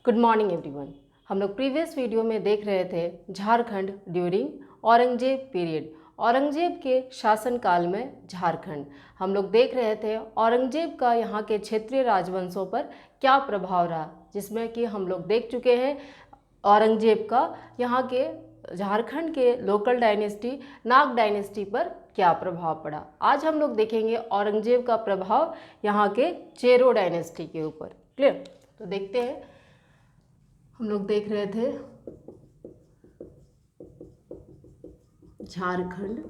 Good morning everyone. हम लोग previous video में देख रहे थे झारखंड ड्यूरिंग औरंगजेब पीरियड, औरंगजेब के शासनकाल में झारखंड। हम लोग देख रहे थे औरंगजेब का यहाँ के क्षेत्रीय राजवंशों पर क्या प्रभाव रहा, जिसमें कि हम लोग देख चुके हैं औरंगजेब का यहाँ के झारखंड के लोकल डायनेस्टी नाग डायनेस्टी पर क्या प्रभाव पड़ा। आज हम लोग देखेंगे औरंगजेब का प्रभाव यहाँ के चेरो डायनेस्टी के ऊपर। क्लियर? तो देखते हैं। हम लोग देख रहे थे झारखंड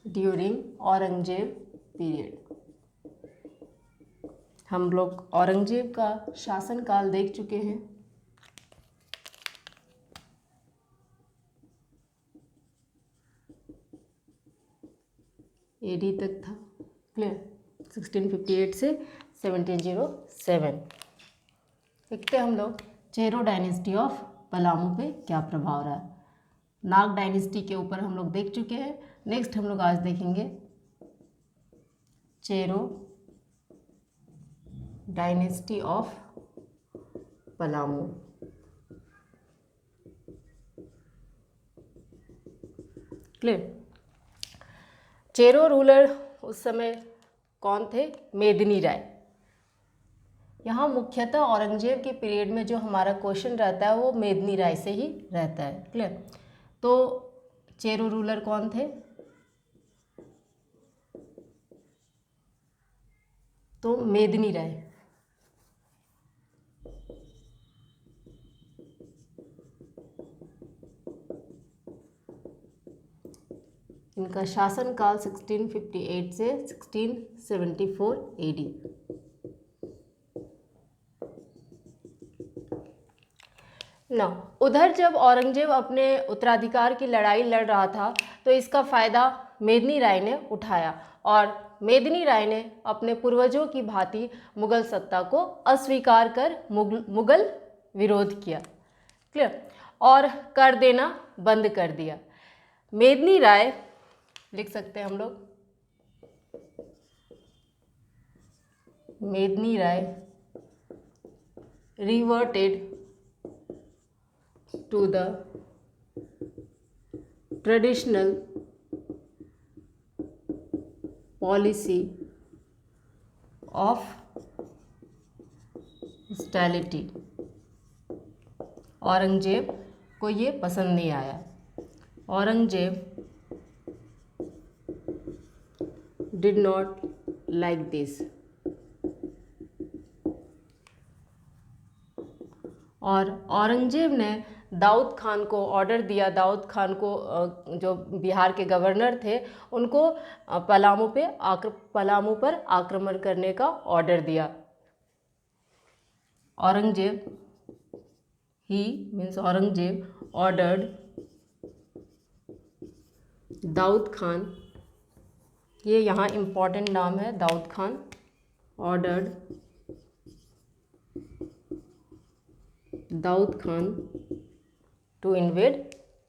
ड्यूरिंग औरंगजेब पीरियड। हम लोग औरंगजेब का शासनकाल देख चुके हैं। एडी तक था। क्लियर? 1658 से 1707। देखते हैं हम लोग चेरो डायनेस्टी ऑफ पलामू पे क्या प्रभाव रहा। नाग डायनेस्टी के ऊपर हम लोग देख चुके हैं। नेक्स्ट हम लोग आज देखेंगे Chero dynasty of Palamu. Clear? Chero ruler उस समय कौन थे? मेदिनी राय। यहाँ मुख्यतः औरंगजेब के पीरियड में जो हमारा क्वेश्चन रहता है वो मेदिनी राय से ही रहता है। क्लियर? तो चेरो रूलर कौन थे? तो मेदिनी राय। इनका शासनकाल 1658 से 1674 एडी। ना उधर जब औरंगजेब अपने उत्तराधिकार की लड़ाई लड़ रहा था तो इसका फ़ायदा मेदिनी राय ने उठाया और मेदिनी राय ने अपने पूर्वजों की भांति मुगल सत्ता को अस्वीकार कर मुगल विरोध किया। क्लियर? और कर देना बंद कर दिया। मेदिनी राय लिख सकते हैं हम लोग, Medini Rai reverted to the traditional policy of hostility। Aurangzeb को ये पसंद नहीं आया। Aurangzeb did not like this। और औरंगजेब ने दाऊद खान को ऑर्डर दिया, दाऊद खान को जो बिहार के गवर्नर थे उनको पलामू पर आक्रमण करने का ऑर्डर दिया। औरंगजेब ऑर्डर्ड दाऊद खान, ये यहाँ इम्पोर्टेंट नाम है Daud Khan, ordered Daud Khan to invade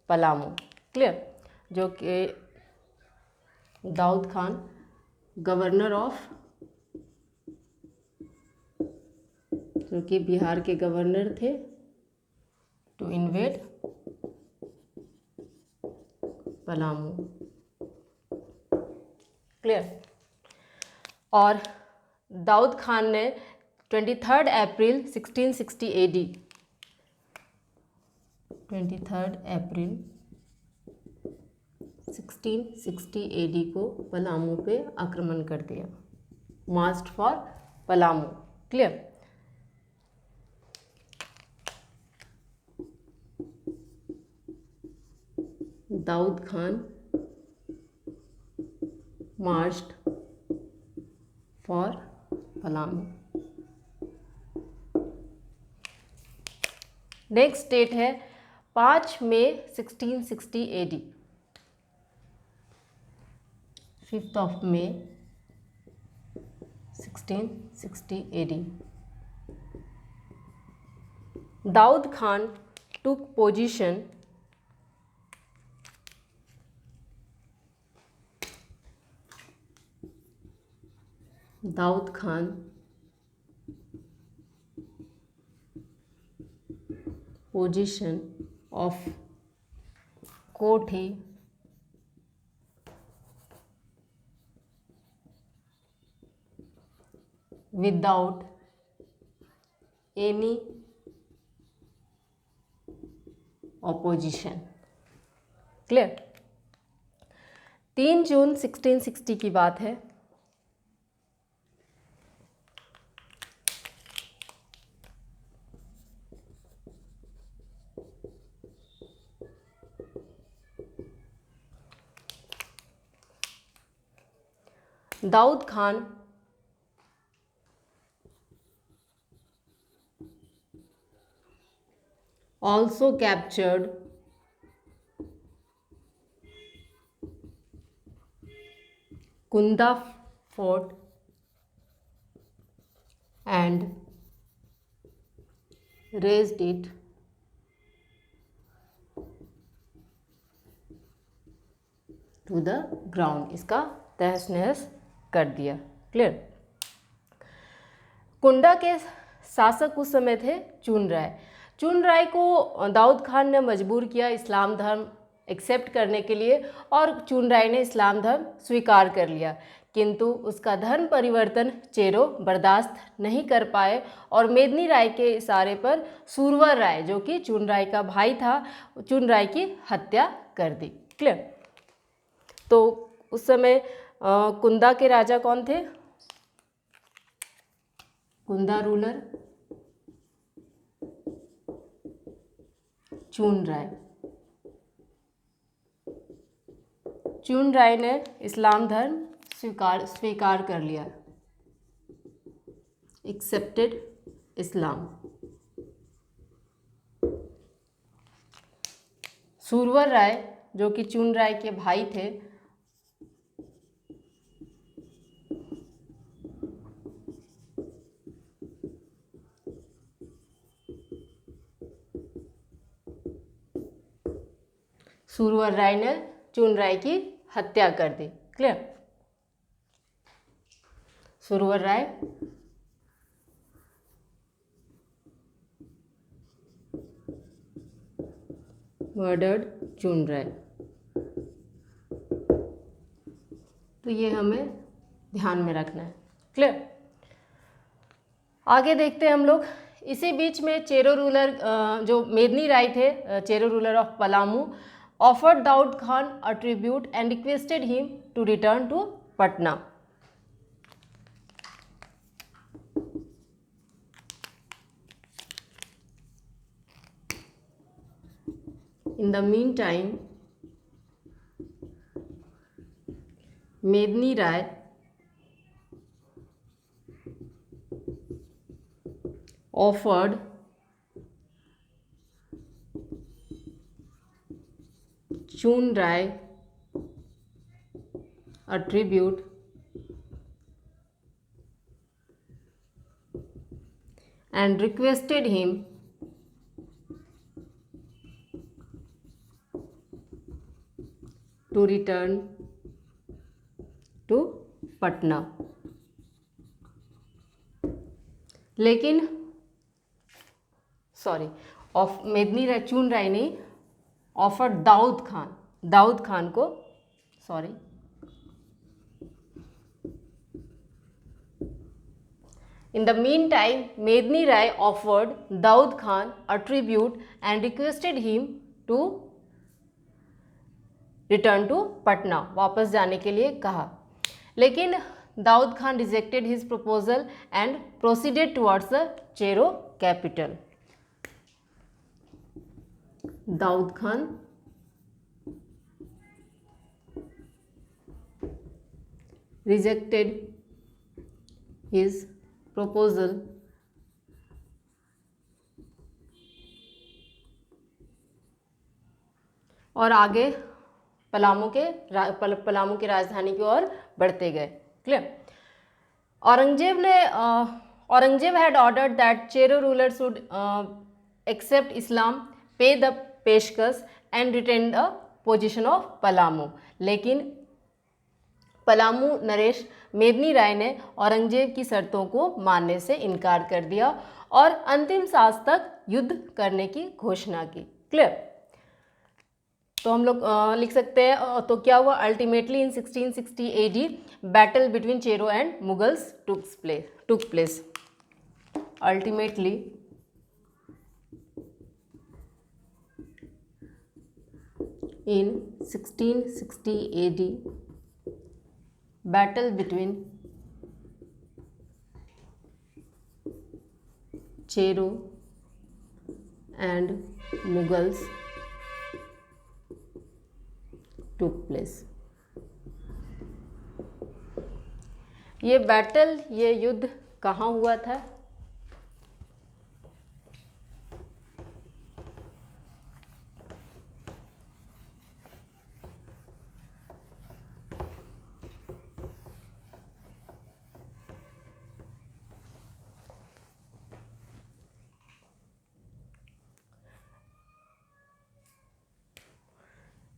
Palamu. Clear? जो कि दाऊद खान गवर्नर ऑफ, जो कि बिहार के गवर्नर थे, टू इन्वेड पलामू। क्लियर? और दाऊद खान ने 23 अप्रैल 1660 एडी 23 अप्रैल 1660 एडी को पलामू पे आक्रमण कर दिया। March for Palamu. Clear? Daud Khan marched for Palamu. Next date है 5 May 1660 AD. 5th of May 1660 AD। Daud Khan took position Daud Khan position of Kothi without any opposition. Clear. 3 जून 1660 की बात है। Daud Khan also captured Kunda fort and razed it to the ground। इसका तहस नहस कर दिया। क्लियर। कुंडा के शासक उस समय थे चुन राय। चुन राय को दाऊद खान ने मजबूर किया इस्लाम धर्म एक्सेप्ट करने के लिए और चुन राय ने इस्लाम धर्म स्वीकार कर लिया, किंतु उसका धर्म परिवर्तन चेरो बर्दाश्त नहीं कर पाए और मेदिनी राय के इशारे पर सूरवर राय जो कि चुन राय का भाई था, चुन राय की हत्या कर दी। क्लियर। तो उस समय कुंदा के राजा कौन थे? कुंदा रूलर चुन राय। चुन राय ने इस्लाम धर्म स्वीकार कर लिया, एक्सेप्टेड इस्लाम। सूरवर राय जो कि चुन राय के भाई थे, सूरवर राय ने चुन राय की हत्या कर दी। क्लियर। सूरवर राय मर्डर्ड चुन राय। तो ये हमें ध्यान में रखना है। क्लियर। आगे देखते हैं हम लोग। इसी बीच में चेरो रूलर जो मेदिनी राय थे, Chero ruler of Palamu, offered Daud Khan a tribute and requested him to return to Patna. In the meantime, Medini Rai offered Chun Rai a tribute and requested him to return to Patna। लेकिन मेदिनी राय, चुन राय ने offer Daud Khan को In the meantime, Medini Rai offered Daud Khan a tribute and requested him to return to Patna, वापस जाने के लिए कहा। लेकिन Daud Khan rejected his proposal and proceeded towards the Chero capital। Daud Khan rejected his proposal और आगे पलामू की राजधानी की ओर बढ़ते गए। Clear. Aurangzeb had ordered that Chero ruler should accept Islam, pay the पेशकश and retain the position of Palamu. लेकिन पलामू नरेश मेदिनी राय ने औरंगजेब की शर्तों को मानने से इनकार कर दिया और अंतिम सांस तक युद्ध करने की घोषणा की। क्लियर? तो हम लोग लिख सकते हैं, तो क्या हुआ ultimately in 1660 AD battle between Chero and Mughals took place. Ultimately in 1660 AD battle between Chero and Mughals took place। ये बैटल, ये युद्ध कहाँ हुआ था?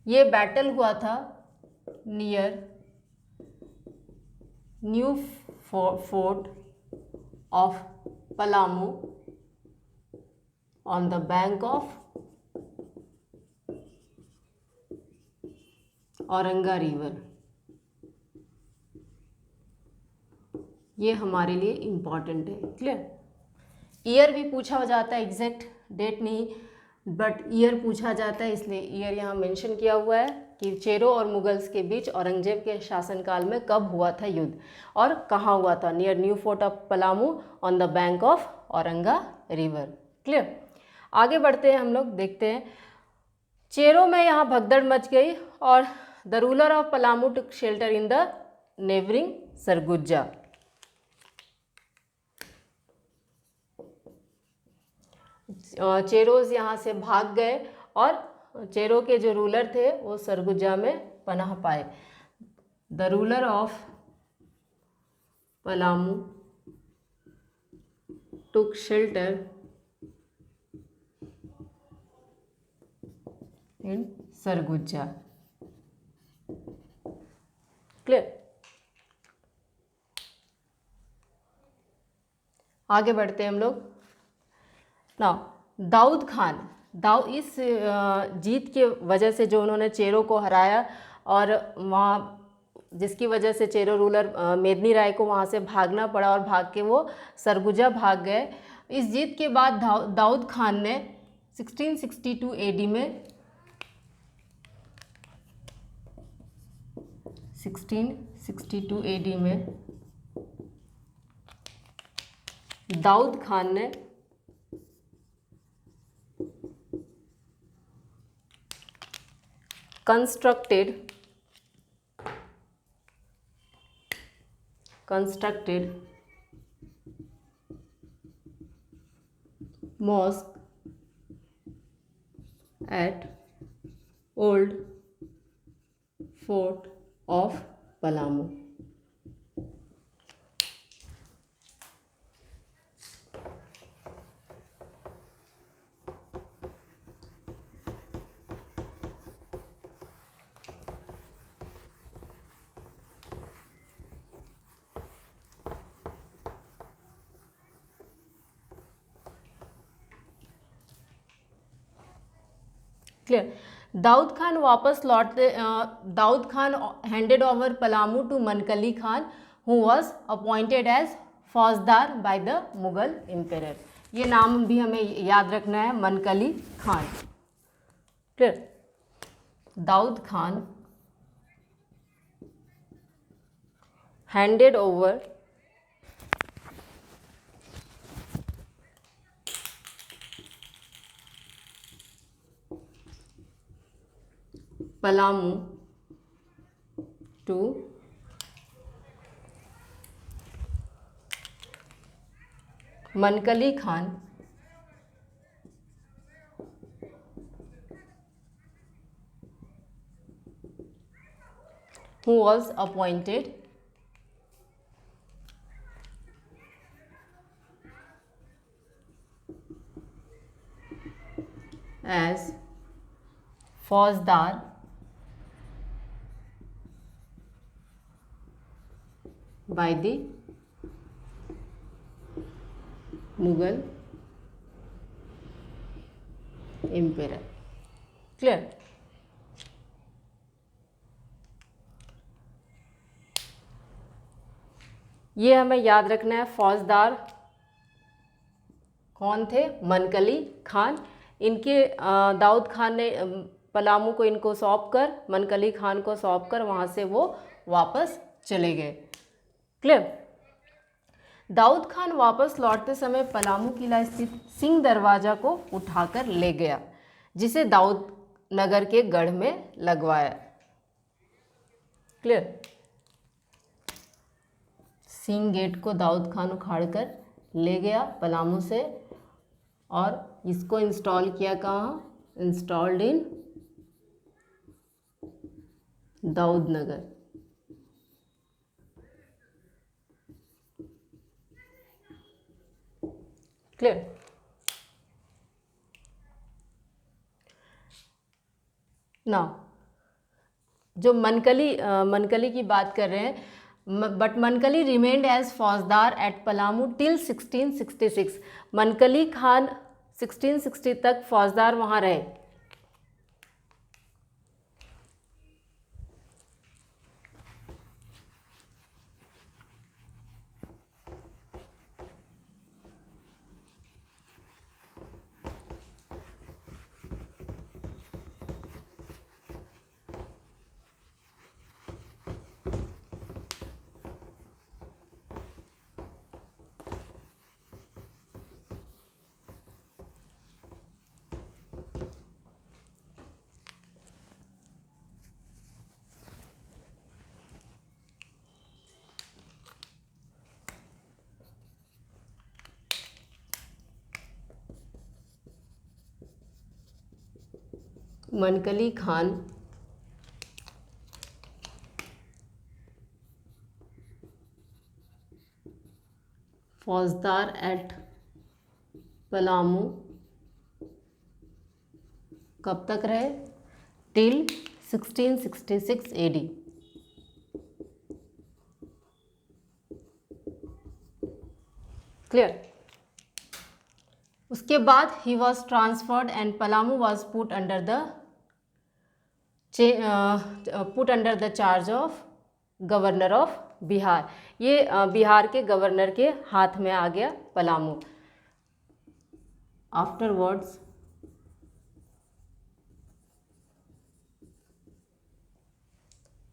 ये बैटल हुआ था near new fort of Palamu on the bank of Auranga river. ये हमारे लिए इम्पॉर्टेंट है। क्लियर? ईयर भी पूछा जाता है, एग्जैक्ट डेट नहीं बट ईयर पूछा जाता है, इसलिए ईयर यहाँ मेंशन किया हुआ है कि चेरो और मुगल्स के बीच औरंगजेब के शासनकाल में कब हुआ था युद्ध और कहाँ हुआ था? Near new fort of Palamu on the bank of Auranga river. Clear? आगे बढ़ते हैं हम लोग, देखते हैं। चेरो में यहाँ भगदड़ मच गई और the ruler of Palamu took shelter in the neighbouring Surguja. Cheros यहाँ से भाग गए और चेरो के जो रूलर थे वो सरगुजा में पनाह पाए। The ruler of Palamu took shelter in Surguja. Clear? आगे बढ़ते हैं हम लोग। नाउ दाऊद खान, इस जीत के वजह से जो उन्होंने चेरो को हराया और वहाँ जिसकी वजह से चेरो रूलर मेदिनी राय को वहाँ से भागना पड़ा और भाग के वो सरगुजा भाग गए। इस जीत के बाद दाऊद खान ने 1662 AD में 1662 AD में दाऊद खान ने constructed mosque at old fort of Palamu। क्लियर? दाऊद खान वापस लौटते, Daud Khan handed over Palamu to Mankali Khan who was appointed as faujdar by the Mughal emperor. ये नाम भी हमें याद रखना है, Mankali Khan. Clear? Daud Khan handed over Palamu to Mankali Khan who was appointed as फौजदार by the Mughal emperor. Clear? ये हमें याद रखना है। फौजदार कौन थे? मनकली खान। इनके दाऊद खान ने पलामू को इनको सौंप कर, मनकली खान को सौंप कर वहाँ से वो वापस चले गए। क्लियर? दाऊद खान वापस लौटते समय पलामू किला स्थित सिंह दरवाजा को उठाकर ले गया, जिसे दाऊद नगर के गढ़ में लगवाया। क्लियर? सिंह गेट को दाऊद खान उखाड़कर ले गया पलामू से और इसको इंस्टॉल किया कहाँ? Installed in Daud Nagar. Clear? ना जो मनकली की बात कर रहे हैं, but Mankali remained as Faujdar at Palamu till 1666। Mankali Khan 1660 तक फौजदार वहाँ रहे। मनकली खान फौजदार एट पलामू कब तक रहे? Till 1666 AD। क्लियर? उसके बाद he was transferred and Palamu was put under the charge of governor of Bihar. ये बिहार के गवर्नर के हाथ में आ गया Palamu. Afterwards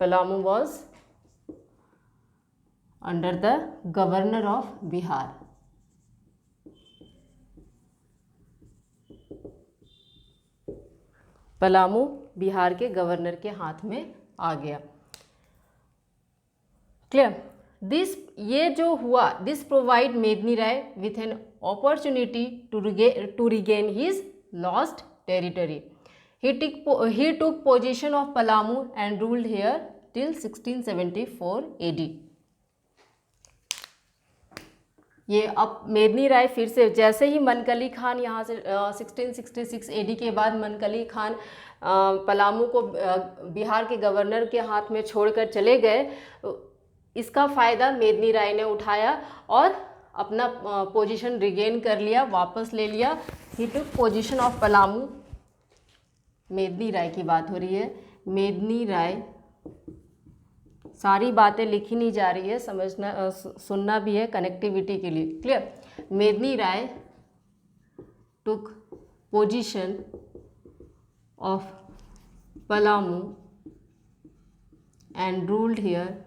Palamu was under the governor of Bihar. Palamu Bihar के गवर्नर के हाथ में आ गया। क्लियर? ये जो हुआ, this provide Medini Rai with an opportunity to regain his lost territory. He took possession of Palamu and ruled here till 1674 AD। ये अब मेदिनी राय फिर से, जैसे ही मनकली खान यहाँ से 1666 AD के बाद मनकली खान पलामू को बिहार के गवर्नर के हाथ में छोड़कर चले गए, इसका फ़ायदा मेदिनी राय ने उठाया और अपना पोजीशन रिगेन कर लिया, वापस ले लिया। ही टुक पोजीशन ऑफ पलामू। मेदिनी राय की बात हो रही है। मेदिनी राय, सारी बातें लिखी नहीं जा रही है, समझना सुनना भी है कनेक्टिविटी के लिए। Clear? Medini Rai took position of Palamu and ruled here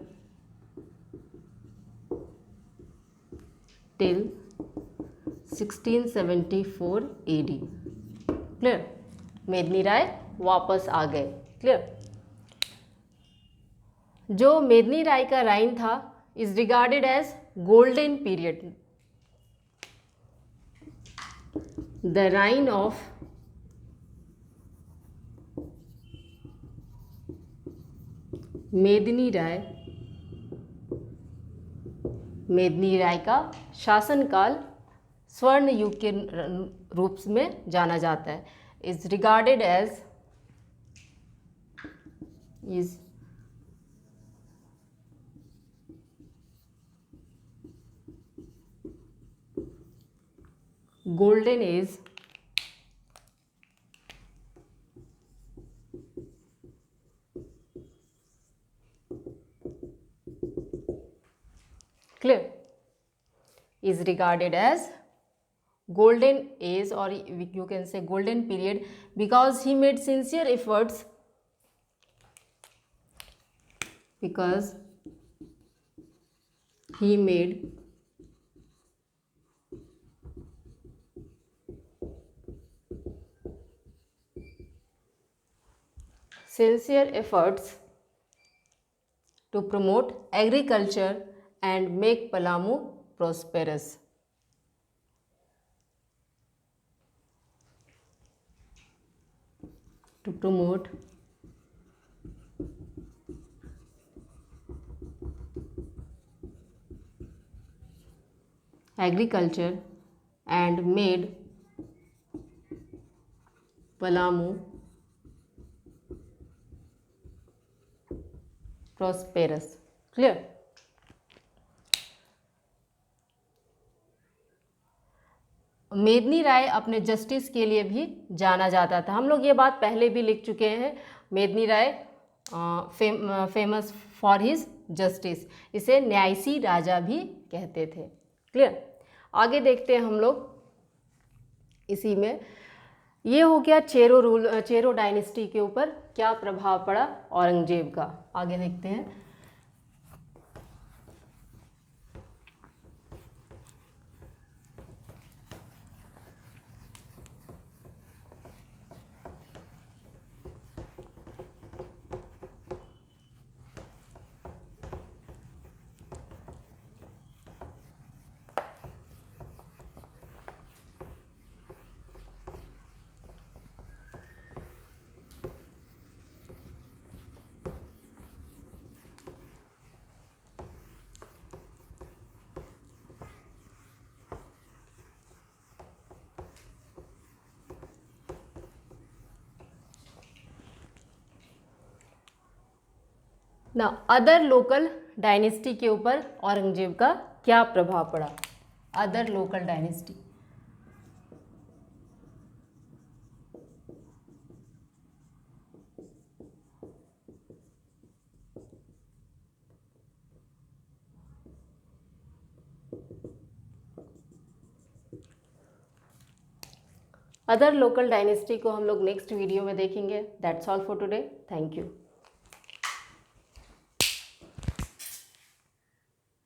till 1674 AD। Clear? Medini Rai वापस आ गए। क्लियर? जो मेदिनी राय का राइन था is regarded as golden period. The reign of Medini Rai, मेदिनी राय का शासनकाल स्वर्ण युग के रूप में जाना जाता है। Is regarded as golden age clear is regarded as golden age, or you can say golden period, because he made sincere efforts, because he made sincere efforts to promote agriculture and make Palamu prosperous. To promote agriculture and made Palamu prosperous. Clear? मेदिनी राय अपने justice के लिए भी जाना जाता था। हम लोग ये बात पहले भी लिख चुके हैं। मेदिनी राय फेमस फॉर हिज जस्टिस, इसे न्यायसी राजा भी कहते थे। क्लियर? आगे देखते हैं हम लोग। इसी में ये हो गया चेरो डायनेस्टी के ऊपर क्या प्रभाव पड़ा औरंगजेब का। आगे देखते हैं। ना अदर लोकल डायनेस्टी के ऊपर औरंगजेब का क्या प्रभाव पड़ा। Other local dynasty, other local dynasty को हम लोग नेक्स्ट वीडियो में देखेंगे। That's all for today. Thank you.